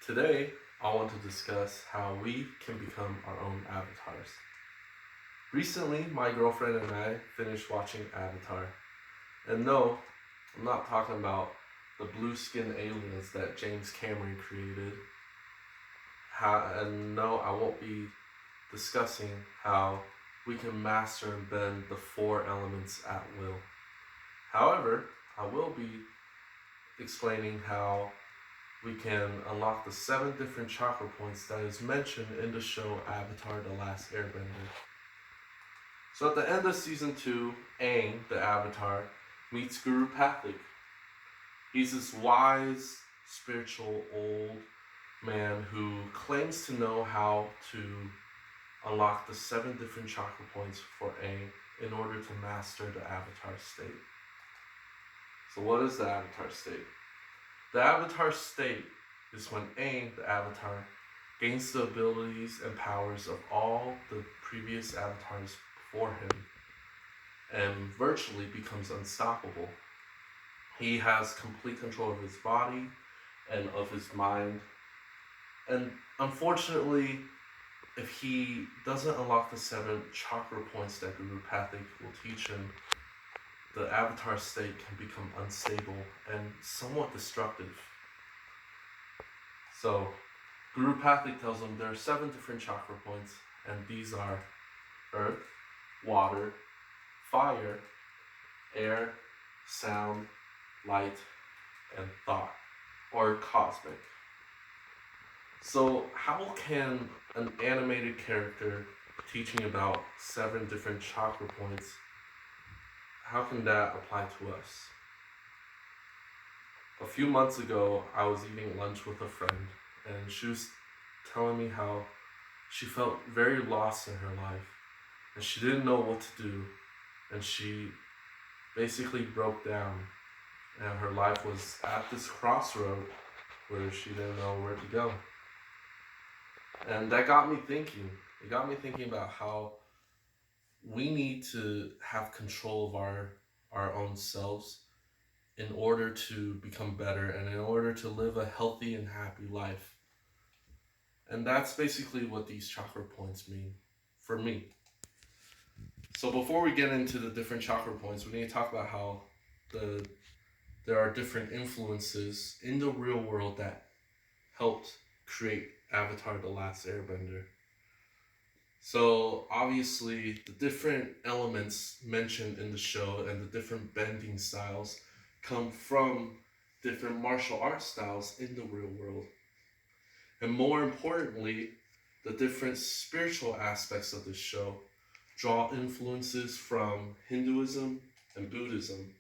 Today, I want to discuss how we can become our own avatars. Recently, my girlfriend and I finished watching Avatar. And no, I'm not talking about the blue skin aliens that James Cameron created. And no, I won't be discussing how we can master and bend the four elements at will. However, I will be explaining how we can unlock the 7 different chakra points that is mentioned in the show Avatar: The Last Airbender. So at the end of season 2, Aang, the Avatar, meets Guru Pathik. He's this wise, spiritual, old man who claims to know how to unlock the 7 different chakra points for Aang in order to master the Avatar state. So what is the Avatar state? The Avatar state is when Aang, the Avatar, gains the abilities and powers of all the previous avatars before him and virtually becomes unstoppable. He has complete control of his body and of his mind. And unfortunately, if he doesn't unlock the 7 chakra points that Guru Pathik will teach him, the Avatar state can become unstable and somewhat destructive. So, Guru Pathik tells him there are 7 different chakra points, and these are earth, water, fire, air, sound, light, and thought, or cosmic. So, how can an animated character teaching about 7 different chakra points, how can that apply to us? A few months ago, I was eating lunch with a friend, and she was telling me how she felt very lost in her life, and she didn't know what to do, and she basically broke down, and her life was at this crossroad where she didn't know where to go. And that got me thinking. It got me thinking about how we need to have control of our own selves in order to become better and in order to live a healthy and happy life. And that's basically what these chakra points mean for me. So before we get into the different chakra points, we need to talk about how there are different influences in the real world that helped create Avatar: The Last Airbender. So obviously the different elements mentioned in the show and the different bending styles come from different martial arts styles in the real world. And more importantly, the different spiritual aspects of this show draw influences from Hinduism and Buddhism.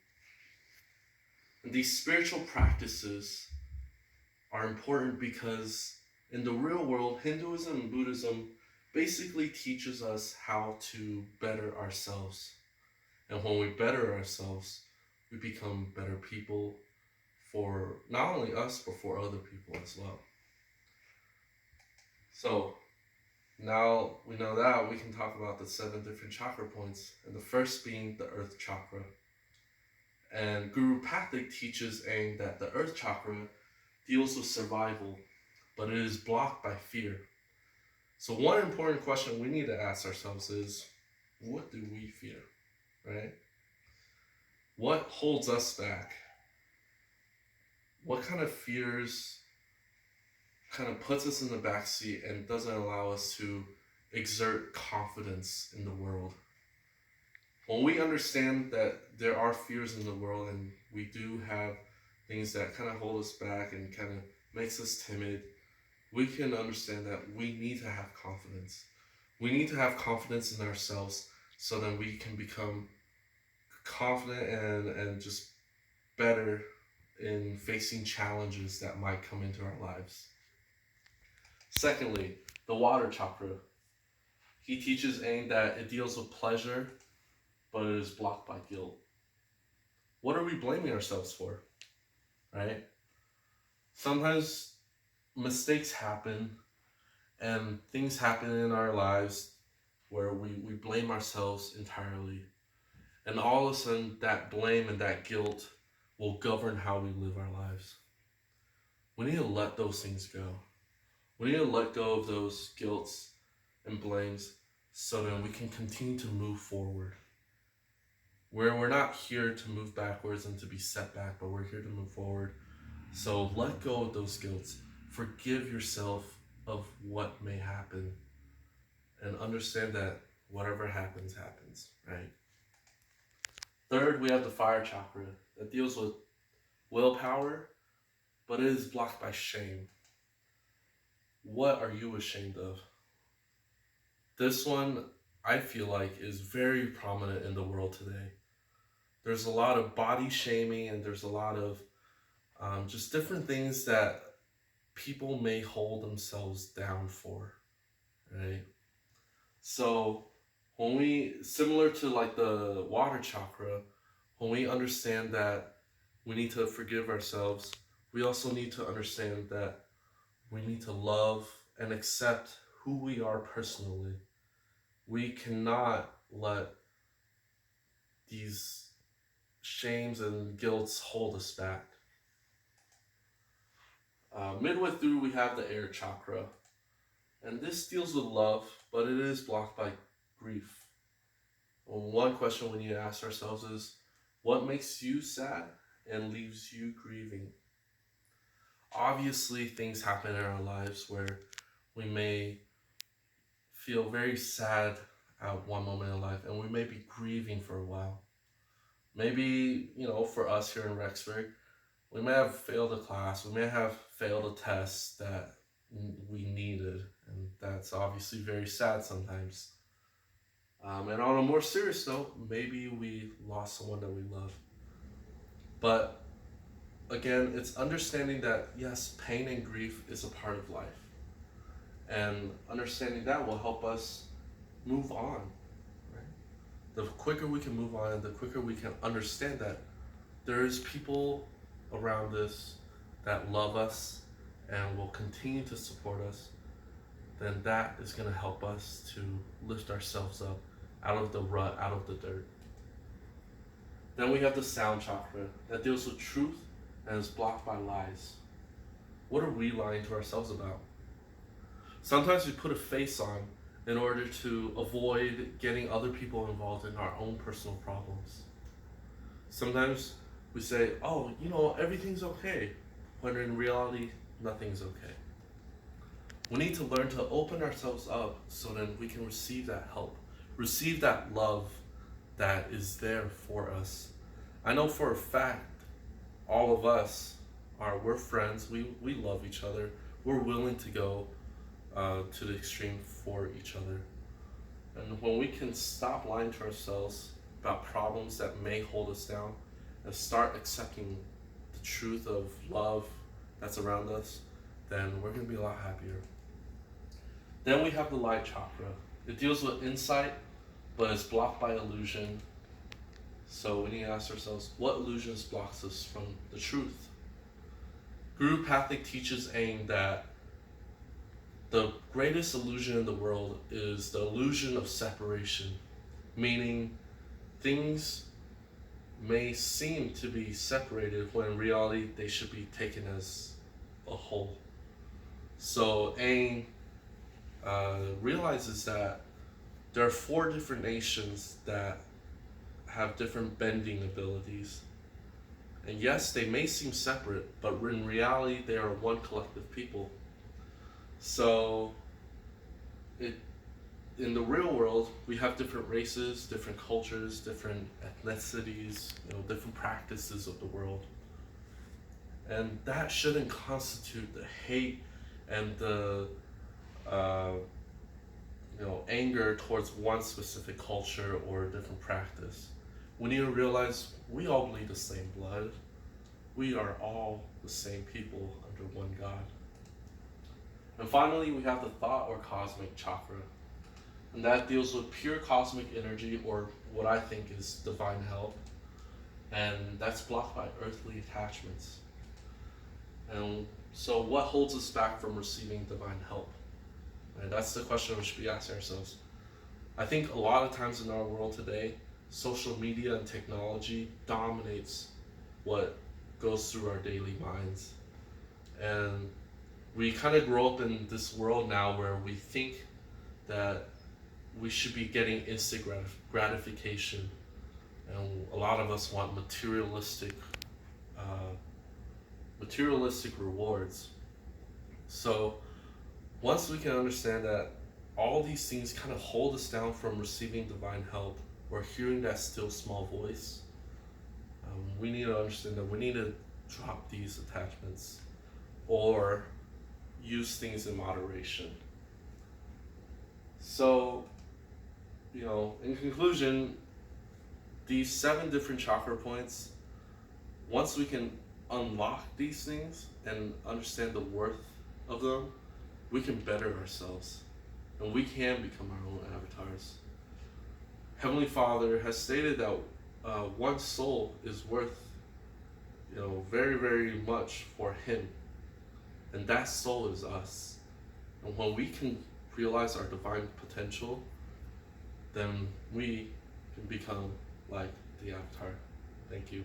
And these spiritual practices are important because in the real world, Hinduism and Buddhism basically teaches us how to better ourselves. And when we better ourselves, we become better people for not only us, but for other people as well. So now we know that, we can talk about the 7 different chakra points, and the first being the earth chakra. And Guru Pathik teaches Aang that the earth chakra deals with survival, but it is blocked by fear. So one important question we need to ask ourselves is, what do we fear, right? What holds us back? What kind of fears kind of puts us in the backseat and doesn't allow us to exert confidence in the world? When we understand that there are fears in the world and we do have things that kind of hold us back and kind of makes us timid, we can understand that we need to have confidence. We need to have confidence in ourselves so that we can become confident and just better in facing challenges that might come into our lives. Secondly, the water chakra. He teaches Aang that it deals with pleasure, but it is blocked by guilt. What are we blaming ourselves for, right? Sometimes mistakes happen and things happen in our lives where we blame ourselves entirely. And all of a sudden, that blame and that guilt will govern how we live our lives. We need to let those things go. We need to let go of those guilts and blames so that we can continue to move forward. Where we're not here to move backwards and to be set back, but we're here to move forward. So let go of those guilts. Forgive yourself of what may happen. And understand that whatever happens, happens, right? Third, we have the fire chakra that deals with willpower, but it is blocked by shame. What are you ashamed of? This one, I feel like, is very prominent in the world today. There's a lot of body shaming, and there's a lot of just different things that people may hold themselves down for, right? So when we, similar to like the water chakra, when we understand that we need to forgive ourselves, we also need to understand that we need to love and accept who we are personally. We cannot let these shames and guilts hold us back. Midway through, we have the air chakra, and this deals with love, but it is blocked by grief. One question we need to ask ourselves is, what makes you sad and leaves you grieving? Obviously, things happen in our lives where we may feel very sad at one moment in life, and we may be grieving for a while. Maybe, for us here in Rexburg, we may have failed a class, we may have failed a test that we needed, and that's obviously very sad sometimes. And on a more serious note, maybe we lost someone that we love. But again, it's understanding that yes, pain and grief is a part of life. And understanding that will help us move on. Right? The quicker we can move on, and the quicker we can understand that there's people around us that love us and will continue to support us, then that is going to help us to lift ourselves up out of the rut, out of the dirt. Then we have the sound chakra that deals with truth and is blocked by lies. What are we lying to ourselves about? Sometimes we put a face on in order to avoid getting other people involved in our own personal problems. Sometimes we say, oh, everything's okay, when in reality, nothing's okay. We need to learn to open ourselves up so that we can receive that help, receive that love that is there for us. I know for a fact, all of us we're friends, we love each other, we're willing to go to the extreme for each other. And when we can stop lying to ourselves about problems that may hold us down and start accepting the truth of love that's around us, then we're going to be a lot happier. Then we have the light chakra. It deals with insight, but it's blocked by illusion. So we need to ask ourselves, what illusions blocks us from the truth? Guru Pathik teaches Aang that the greatest illusion in the world is the illusion of separation, meaning things may seem to be separated when in reality they should be taken as a whole. So Aang realizes that there are 4 different nations that have different bending abilities. And yes, they may seem separate, but in reality they are one collective people. So in the real world, we have different races, different cultures, different ethnicities, different practices of the world. And that shouldn't constitute the hate and the anger towards one specific culture or a different practice. We need to realize we all bleed the same blood. We are all the same people under one God. And finally, we have the thought or cosmic chakra. And that deals with pure cosmic energy, or what I think is divine help. And that's blocked by earthly attachments. And so what holds us back from receiving divine help? And that's the question we should be asking ourselves. I think a lot of times in our world today, social media and technology dominates what goes through our daily minds. And we kind of grow up in this world now where we think that we should be getting instant gratification, and a lot of us want uh, materialistic rewards. So once we can understand that all these things kind of hold us down from receiving divine help or hearing that still small voice, we need to understand that we need to drop these attachments or use things in moderation. So, in conclusion, these 7 different chakra points, once we can unlock these things and understand the worth of them, we can better ourselves and we can become our own avatars. Heavenly Father has stated that one soul is worth, very, very much for Him, and that soul is us. And when we can realize our divine potential, then we can become like the avatar. Thank you.